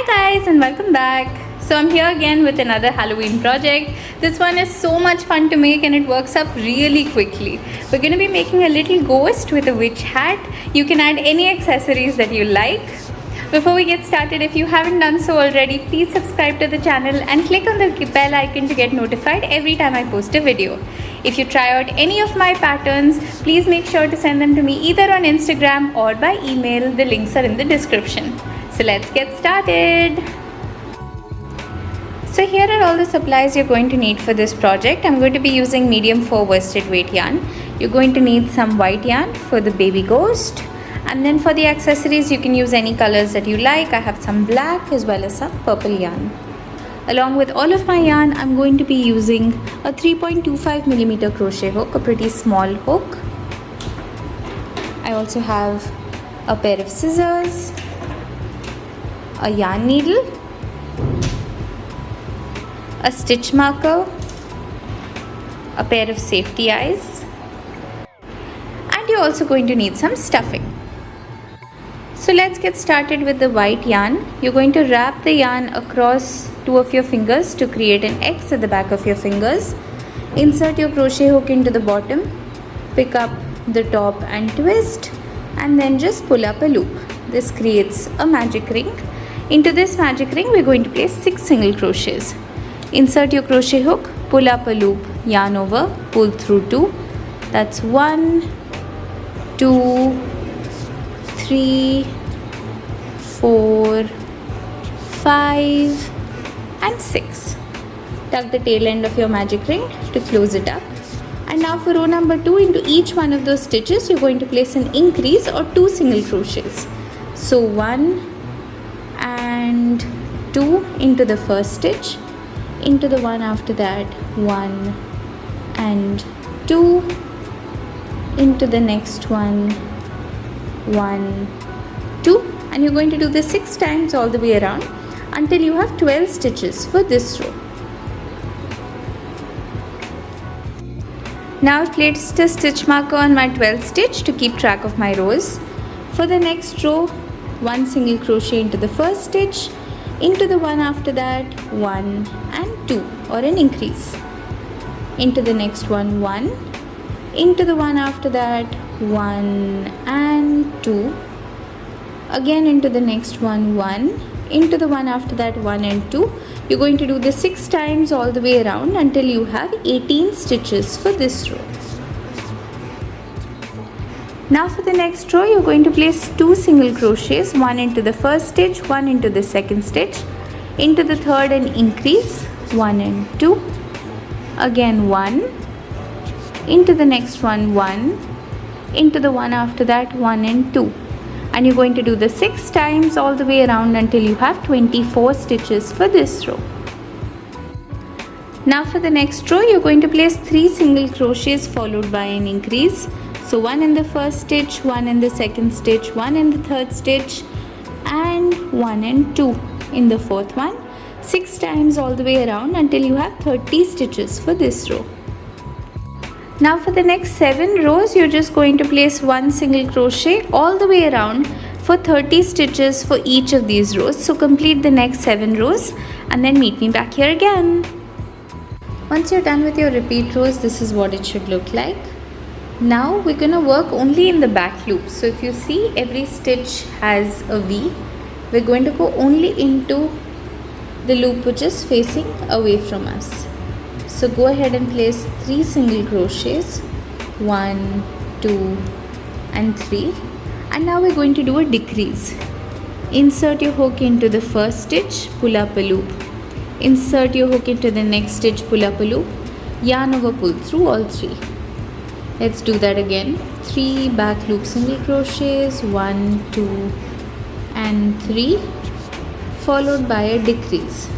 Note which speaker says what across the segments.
Speaker 1: guys and welcome back. So I'm here again with another Halloween project. This one is so much fun to make and it works up really quickly. We're going to be making a little ghost with a witch hat. You can add any accessories that you like. Before we get started, if you haven't done so already, please subscribe to the channel and click on the bell icon to get notified every time I post a video. If you try out any of my patterns, please make sure to send them to me either on Instagram or by email. The links are in the description. So let's get started. So here are all the supplies you're going to need for this project. I'm going to be using medium 4 worsted weight yarn. You're going to need some white yarn for the baby ghost. And then for the accessories, you can use any colors that you like. I have some black as well as some purple yarn. Along with all of my yarn, I'm going to be using a 3.25mm crochet hook, a pretty small hook. I also have a pair of scissors, a yarn needle, a stitch marker, a pair of safety eyes, and you're also going to need some stuffing. So let's get started with the white yarn. You're going to wrap the yarn across two of your fingers to create an X at the back of your fingers. Insert your crochet hook into the bottom, pick up the top and twist, and then just pull up a loop. This creates a magic ring. Into this magic ring, we're going to place 6 single crochets. Insert your crochet hook, pull up a loop, yarn over, pull through 2. That's 1, 2, 3, 4, 5 and 6. Tuck the tail end of your magic ring to close it up. And now for row number 2, into each one of those stitches, you're going to place an increase or 2 single crochets. So 1 and 2 into the first stitch, into the one after that 1 and 2, into the next one 1, 2, and you're going to do this 6 times all the way around until you have 12 stitches for this row. Now I've placed a stitch marker on my 12th stitch to keep track of my rows. For the next row, 1 single crochet into the first stitch, into the one after that 1 and 2, or an increase, into the next one 1, into the one after that 1 and 2, again into the next one 1, into the one after that 1 and 2. You're going to do this 6 times all the way around until you have 18 stitches for this row. Now for the next row, you're going to place 2 single crochets, 1 into the first stitch, 1 into the second stitch, into the third and increase 1 and 2, again 1, into the next one 1, into the one after that 1 and 2, and you're going to do the 6 times all the way around until you have 24 stitches for this row. Now for the next row, you're going to place 3 single crochets followed by an increase. So 1 in the first stitch, 1 in the second stitch, 1 in the third stitch, and 1 and 2 in the fourth one. 6 times all the way around until you have 30 stitches for this row. Now for the next 7 rows, you're just going to place 1 single crochet all the way around for 30 stitches for each of these rows. So complete the next 7 rows and then meet me back here again. Once you're done with your repeat rows, this is what it should look like. Now we're going to work only in the back loop. So if you see, every stitch has a V. We're going to go only into the loop which is facing away from us. So go ahead and place 3 single crochets, 1, 2 and 3, and now we're going to do a decrease. Insert your hook into the first stitch, pull up a loop. Insert your hook into the next stitch, pull up a loop, yarn over, pull through all 3. Let's do that again. 3 back loop single crochets, 1, 2 and 3, followed by a decrease.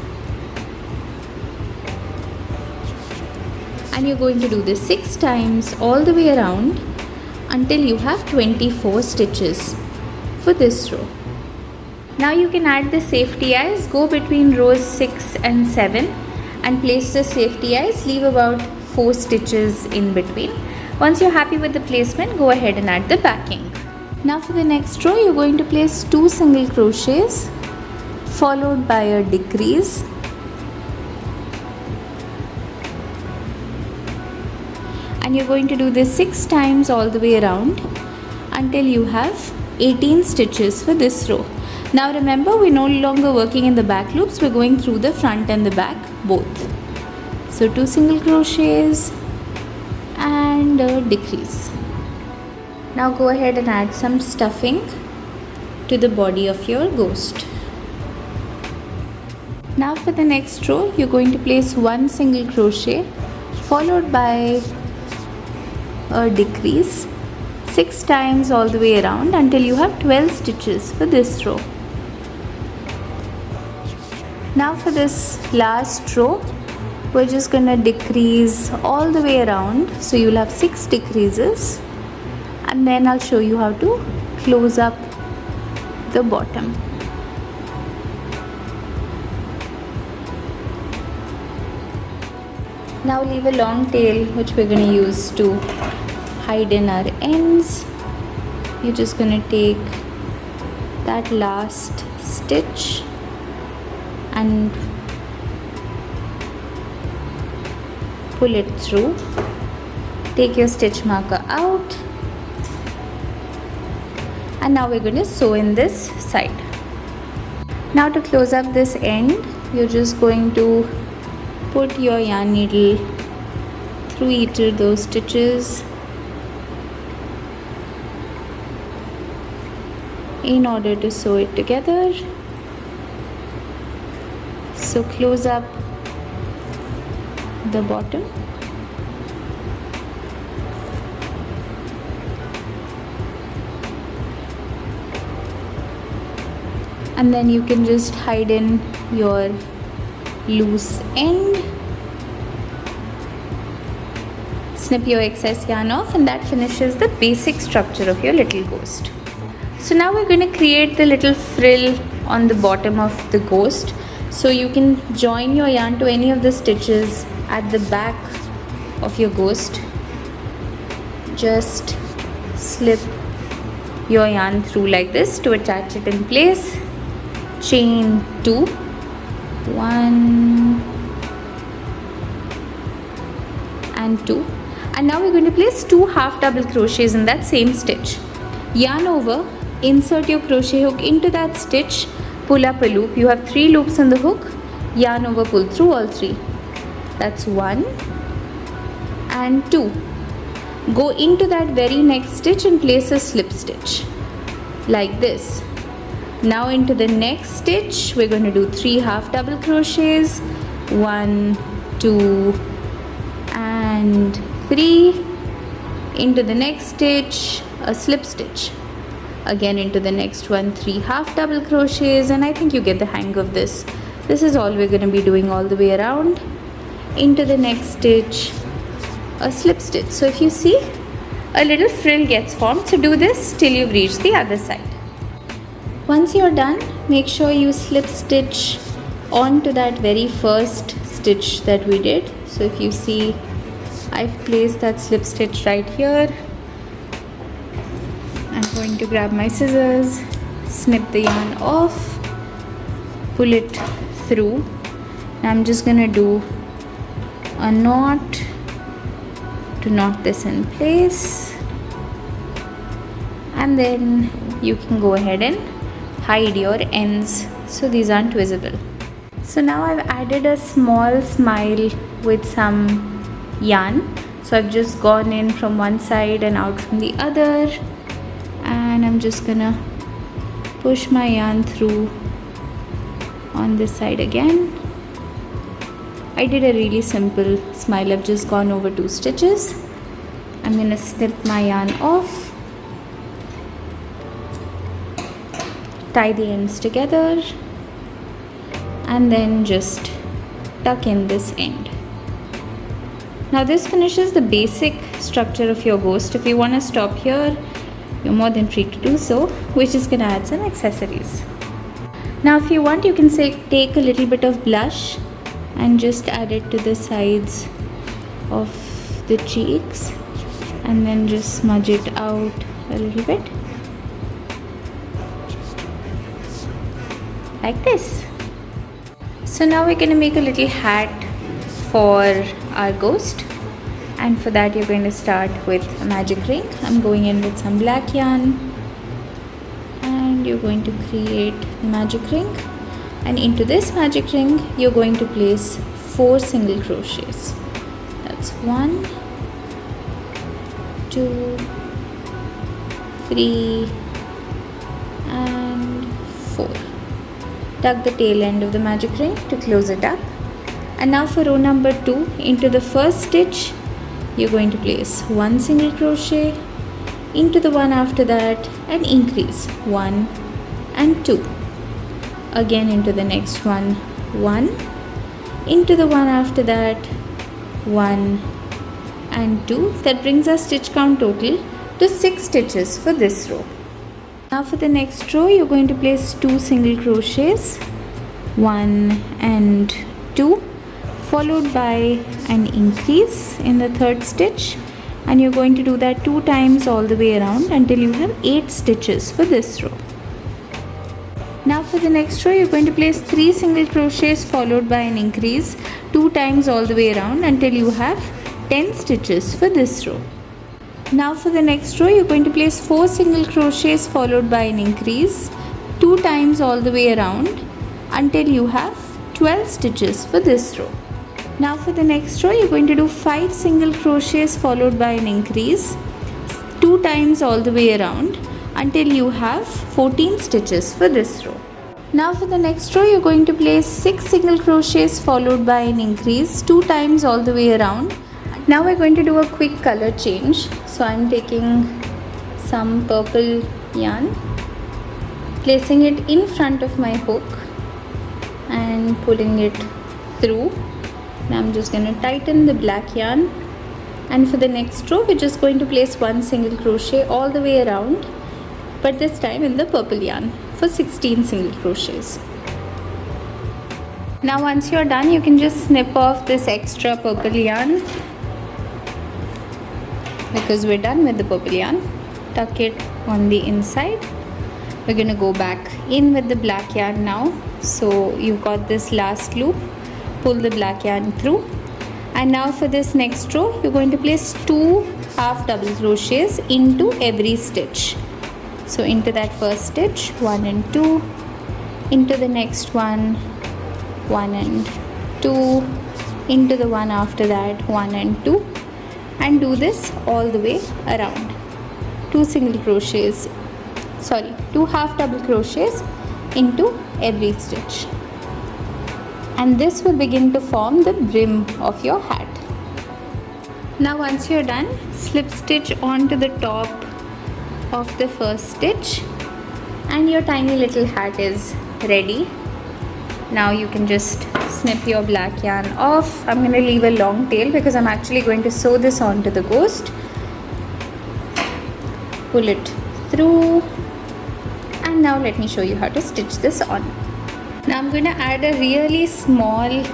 Speaker 1: And you're going to do this 6 times all the way around until you have 24 stitches for this row. Now you can add the safety eyes. Go between rows 6 and 7 and place the safety eyes. Leave about 4 stitches in between. Once you're happy with the placement, go ahead and add the backing. Now for the next row, you're going to place 2 single crochets followed by a decrease, and you're going to do this 6 times all the way around until you have 18 stitches for this row. Now remember, we're no longer working in the back loops, we're going through the front and the back both. So 2 single crochets and a decrease. Now go ahead and add some stuffing to the body of your ghost. Now for the next row, you're going to place 1 single crochet followed by a decrease 6 times all the way around until you have 12 stitches for this row. Now for this last row, we're just gonna decrease all the way around, so you'll have 6 decreases, and then I'll show you how to close up the bottom. Now leave a long tail which we're gonna use to hide in our ends. You're just gonna take that last stitch and pull it through. Take your stitch marker out, and now we're going to sew in this side. Now to close up this end, you're just going to put your yarn needle through each of those stitches in order to sew it together. So close up the bottom, and then you can just hide in your loose end, snip your excess yarn off, and that finishes the basic structure of your little ghost. So now we're going to create the little frill on the bottom of the ghost. So you can join your yarn to any of the stitches at the back of your ghost. Just slip your yarn through like this to attach it in place. Chain 2, 1 and 2, and now we're going to place 2 half double crochets in that same stitch. Yarn over, insert your crochet hook into that stitch, pull up a loop. You have 3 loops on the hook, yarn over, pull through all 3. That's 1 and 2. Go into that very next stitch and place a slip stitch like this. Now into the next stitch, we're going to do 3 half double crochets, 1, 2 and 3. Into the next stitch, a slip stitch. Again into the next one, 3 half double crochets, and I think you get the hang of this. This is all we're going to be doing all the way around. Into the next stitch, a slip stitch. So if you see, a little frill gets formed. So do this till you've reached the other side. Once you're done, make sure you slip stitch onto that very first stitch that we did. So if you see, I've placed that slip stitch right here. I'm going to grab my scissors, snip the yarn off, pull it through. Now I'm just going to do a knot to knot this in place, and then you can go ahead and hide your ends so these aren't visible. So now I've added a small smile with some yarn. So I've just gone in from one side and out from the other, and I'm just gonna push my yarn through on this side again. I did a really simple smile. I've just gone over 2 stitches. I'm gonna snip my yarn off, tie the ends together, and then just tuck in this end. Now this finishes the basic structure of your ghost. If you want to stop here, you're more than free to do so. We're just gonna add some accessories. Now if you want, you can take a little bit of blush and just add it to the sides of the cheeks, and then just smudge it out a little bit like this. So now we're going to make a little hat for our ghost, and for that you're going to start with a magic ring. I'm going in with some black yarn, and you're going to create the magic ring, and into this magic ring you're going to place 4 single crochets. That's 1, 2, 3 and 4. Tuck the tail end of the magic ring to close it up. And now for row number 2, into the first stitch you're going to place 1 single crochet, into the one after that and increase 1 and 2. Again into the next one, 1, into the one after that, 1 and 2. That brings our stitch count total to 6 stitches for this row. Now for the next row you're going to place 2 single crochets, 1 and 2, followed by an increase in the third stitch, and you're going to do that 2 times all the way around until you have 8 stitches for this row. Now for the next row you're going to place 3 single crochets followed by an increase 2 times all the way around until you have 10 stitches for this row. Now for the next row you're going to place 4 single crochets followed by an increase 2 times all the way around until you have 12 stitches for this row. Now for the next row you're going to do 5 single crochets followed by an increase 2 times all the way around until you have 14 stitches for this row. Now for the next row you're going to place 6 single crochets followed by an increase 2 times all the way around. Now we're going to do a quick color change. So I'm taking some purple yarn, placing it in front of my hook and pulling it through. Now I'm just going to tighten the black yarn, and for the next row we're just going to place 1 single crochet all the way around, but this time in the purple yarn for 16 single crochets. Now once you're done you can just snip off this extra purple yarn, because we're done with the purple yarn. Tuck it on the inside. We're going to go back in with the black yarn now. So you've got this last loop, pull the black yarn through, and now for this next row you're going to place 2 half double crochets into every stitch. So into that first stitch 1 and 2, into the next one 1 and 2, into the one after that 1 and 2, and do this all the way around. 2 half double crochets into every stitch, and this will begin to form the brim of your hat. Now once you're done, slip stitch onto the top of the first stitch and your tiny little hat is ready. Now you can just snip your black yarn off. I'm going to leave a long tail because I'm actually going to sew this onto the ghost. Pull it through, and now let me show you how to stitch this on. Now I'm going to add a really small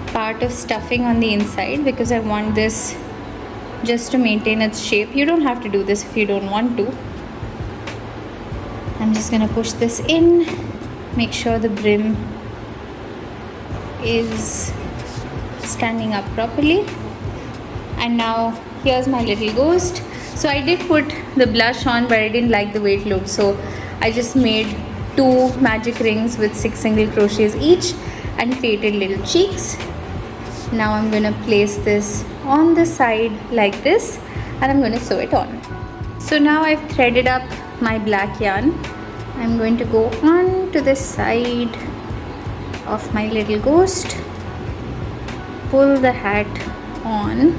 Speaker 1: part of stuffing on the inside because I want this just to maintain its shape. You don't have to do this if you don't want to. I'm just going to push this in, make sure the brim is standing up properly, and now here's my little ghost. So I did put the blush on, but I didn't like the way it looked, so I just made 2 magic rings with 6 single crochets each and created little cheeks. Now I'm going to place this on the side like this, and I'm going to sew it on. So now I've threaded up my black yarn. I'm going to go on to the side of my little ghost, pull the hat on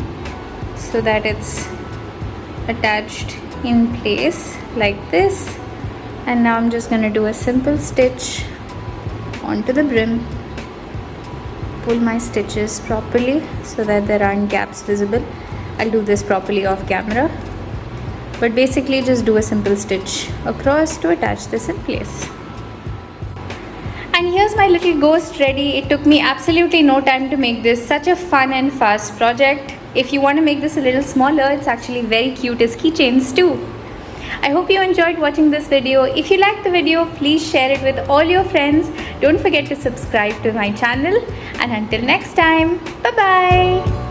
Speaker 1: so that it's attached in place like this, and now I'm just going to do a simple stitch onto the brim, pull my stitches properly so that there aren't gaps visible. I'll do this properly off camera, but basically just do a simple stitch across to attach this in place. And here's my little ghost ready. It took me absolutely no time to make this. Such a fun and fast project. If you want to make this a little smaller, it's actually very cute as keychains too. I hope you enjoyed watching this video. If you liked the video, please share it with all your friends. Don't forget to subscribe to my channel. And until next time, bye bye.